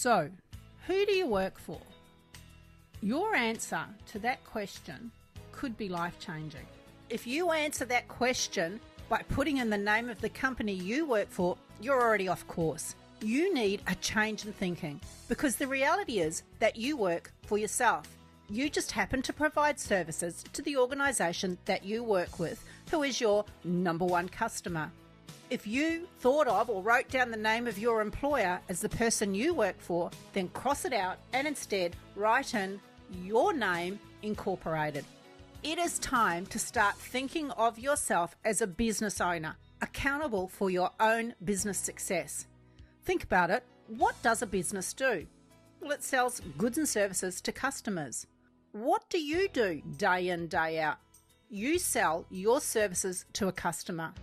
So, who do you work for? Your answer to that question could be life-changing. If you answer that question by putting in the name of the company you work for, you're already off course. You need a change in thinking, because the reality is that you work for yourself. You just happen to provide services to the organisation that you work with, who is your number one customer. If you thought of or wrote down the name of your employer as the person you work for, then cross it out and instead write in your name incorporated. It is time to start thinking of yourself as a business owner, accountable for your own business success. Think about it. What does a business do? Well, it sells goods and services to customers. What do you do day in, day out? You sell your services to a customer.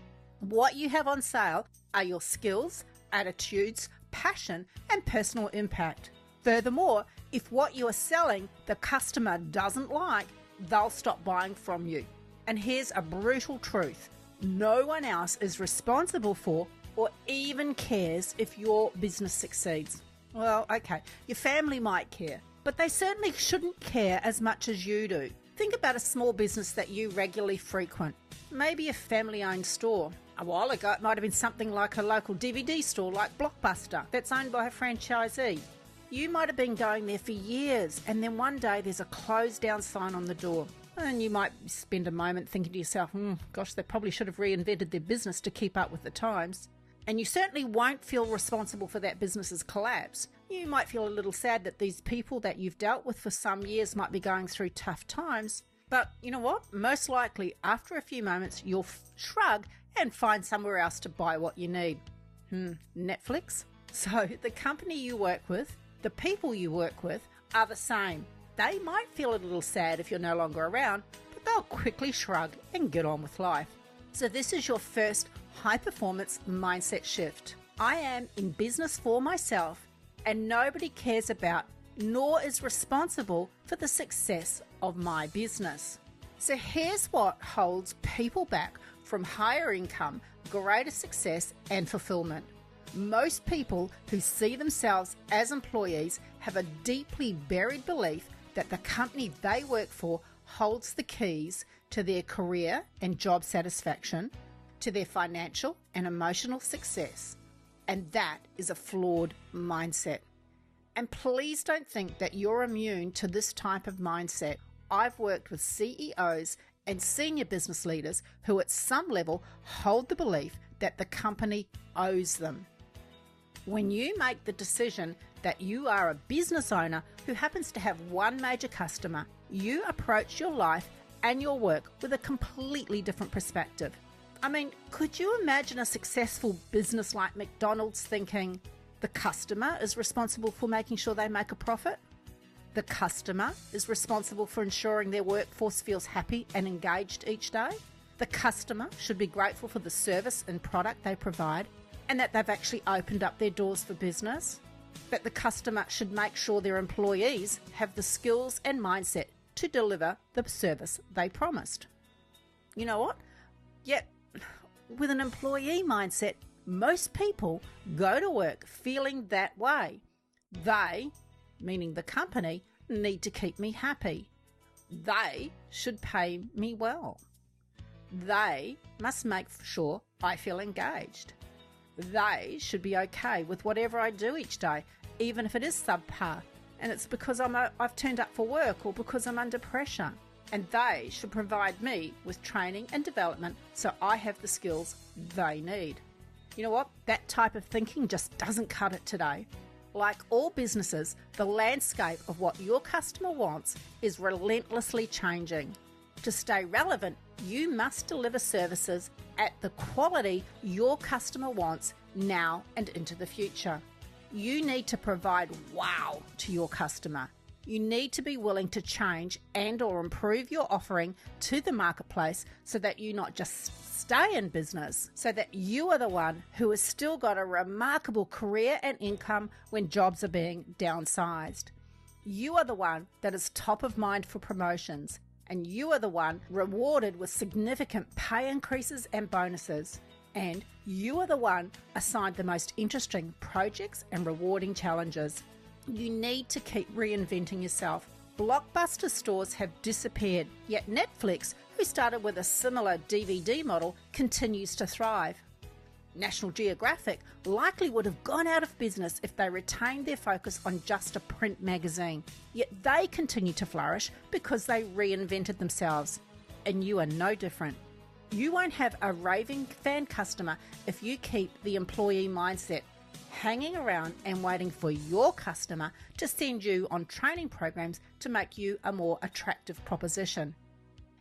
What you have on sale are your skills, attitudes, passion, and personal impact. Furthermore, if what you are selling the customer doesn't like, they'll stop buying from you. And here's a brutal truth. No one else is responsible for or even cares if your business succeeds. Well, okay, your family might care, but they certainly shouldn't care as much as you do. Think about a small business that you regularly frequent. Maybe a family-owned store. A while ago, it might have been something like a local DVD store like Blockbuster that's owned by a franchisee. You might have been going there for years, and then one day there's a closed down sign on the door. And you might spend a moment thinking to yourself, gosh, they probably should have reinvented their business to keep up with the times. And you certainly won't feel responsible for that business's collapse. You might feel a little sad that these people that you've dealt with for some years might be going through tough times. But you know what? Most likely, after a few moments, you'll shrug and find somewhere else to buy what you need. Netflix? So the company you work with, the people you work with, are the same. They might feel a little sad if you're no longer around, but they'll quickly shrug and get on with life. So this is your first high-performance mindset shift. I am in business for myself, and nobody cares about nor is responsible for the success of my business. So here's what holds people back from higher income, greater success, and fulfillment. Most people who see themselves as employees have a deeply buried belief that the company they work for holds the keys to their career and job satisfaction, to their financial and emotional success. And that is a flawed mindset. And please don't think that you're immune to this type of mindset. I've worked with CEOs and senior business leaders who at some level hold the belief that the company owes them. When you make the decision that you are a business owner who happens to have one major customer, you approach your life and your work with a completely different perspective. I mean, could you imagine a successful business like McDonald's thinking, the customer is responsible for making sure they make a profit? The customer is responsible for ensuring their workforce feels happy and engaged each day? The customer should be grateful for the service and product they provide and that they've actually opened up their doors for business? That the customer should make sure their employees have the skills and mindset to deliver the service they promised? You know what? Yet, with an employee mindset, most people go to work feeling that way. They, meaning the company, need to keep me happy. They should pay me well. They must make sure I feel engaged. They should be okay with whatever I do each day, even if it is subpar, and it's because I've turned up for work or because I'm under pressure. And they should provide me with training and development so I have the skills they need. You know what? That type of thinking just doesn't cut it today. Like all businesses, the landscape of what your customer wants is relentlessly changing. To stay relevant, you must deliver services at the quality your customer wants now and into the future. You need to provide wow to your customer. You need to be willing to change and or improve your offering to the marketplace so that you not just stay in business, so that you are the one who has still got a remarkable career and income when jobs are being downsized. You are the one that is top of mind for promotions, and you are the one rewarded with significant pay increases and bonuses. And you are the one assigned the most interesting projects and rewarding challenges. You need to keep reinventing yourself. Blockbuster stores have disappeared, yet Netflix, who started with a similar DVD model, continues to thrive. National Geographic likely would have gone out of business if they retained their focus on just a print magazine, yet they continue to flourish because they reinvented themselves. And you are no different. You won't have a raving fan customer if you keep the employee mindset, hanging around and waiting for your customer to send you on training programs to make you a more attractive proposition.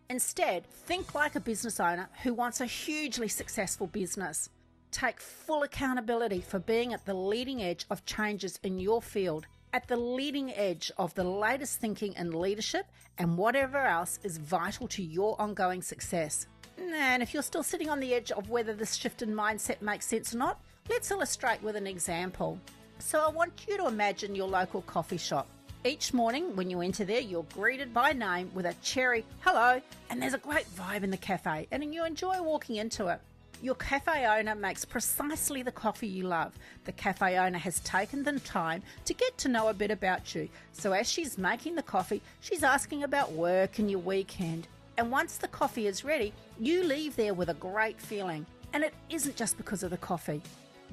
Instead, think like a business owner who wants a hugely successful business. Take full accountability for being at the leading edge of changes in your field, at the leading edge of the latest thinking in leadership and whatever else is vital to your ongoing success. And if you're still sitting on the edge of whether this shift in mindset makes sense or not, let's illustrate with an example. So I want you to imagine your local coffee shop. Each morning when you enter there, you're greeted by name with a cheery hello, and there's a great vibe in the cafe, and you enjoy walking into it. Your cafe owner makes precisely the coffee you love. The cafe owner has taken the time to get to know a bit about you. So as she's making the coffee, she's asking about work and your weekend. And once the coffee is ready, you leave there with a great feeling. And it isn't just because of the coffee.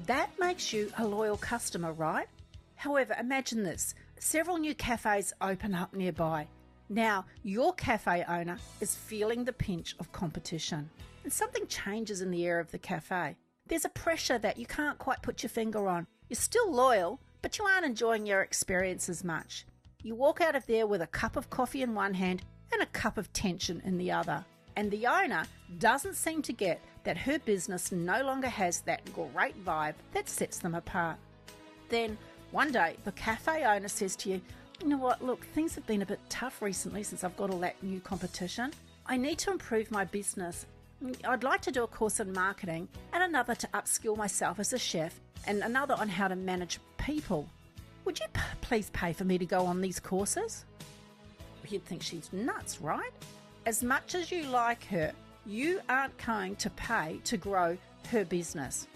That makes you a loyal customer, right? However, imagine this. Several new cafes open up nearby. Now, your cafe owner is feeling the pinch of competition. And something changes in the air of the cafe. There's a pressure that you can't quite put your finger on. You're still loyal, but you aren't enjoying your experience as much. You walk out of there with a cup of coffee in one hand and a cup of tension in the other. And the owner doesn't seem to get that her business no longer has that great vibe that sets them apart. Then, one day, the cafe owner says to you, "You know what, look, things have been a bit tough recently since I've got all that new competition. I need to improve my business. I'd like to do a course in marketing and another to upskill myself as a chef and another on how to manage people. Would you please pay for me to go on these courses?" You'd think she's nuts, right? As much as you like her, you aren't going to pay to grow her business.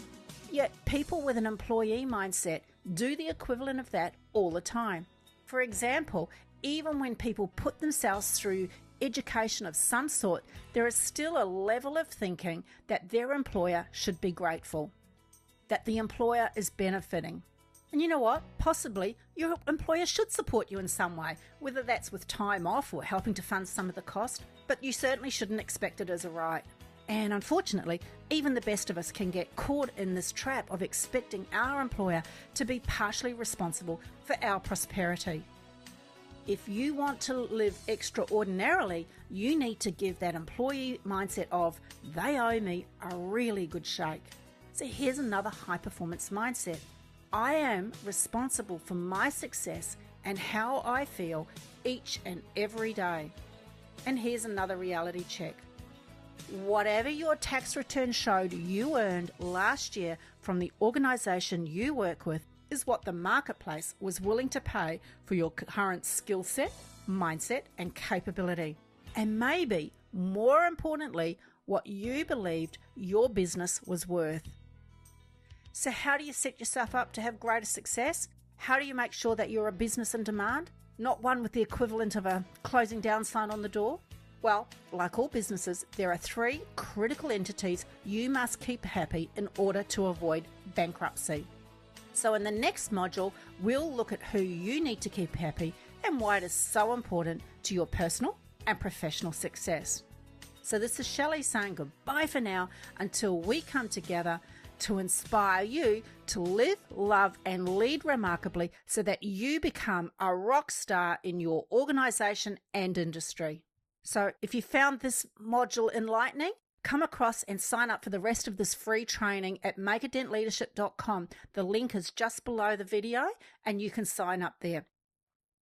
Yet people with an employee mindset do the equivalent of that all the time. For example, even when people put themselves through education of some sort, there is still a level of thinking that their employer should be grateful, that the employer is benefiting. And you know what? Possibly your employer should support you in some way, whether that's with time off or helping to fund some of the cost, but you certainly shouldn't expect it as a right. And unfortunately, even the best of us can get caught in this trap of expecting our employer to be partially responsible for our prosperity. If you want to live extraordinarily, you need to give that employee mindset of, they owe me, a really good shake. So here's another high-performance mindset. I am responsible for my success and how I feel each and every day. And here's another reality check. Whatever your tax return showed you earned last year from the organisation you work with is what the marketplace was willing to pay for your current skill set, mindset, and capability. And maybe, more importantly, what you believed your business was worth. So how do you set yourself up to have greater success? How do you make sure that you're a business in demand, not one with the equivalent of a closing down sign on the door? Well, like all businesses, there are 3 critical entities you must keep happy in order to avoid bankruptcy. So in the next module, we'll look at who you need to keep happy and why it is so important to your personal and professional success. So this is Shelley saying goodbye for now until we come together to inspire you to live, love, and lead remarkably so that you become a rock star in your organisation and industry. So if you found this module enlightening, come across and sign up for the rest of this free training at makeadentleadership.com. The link is just below the video and you can sign up there.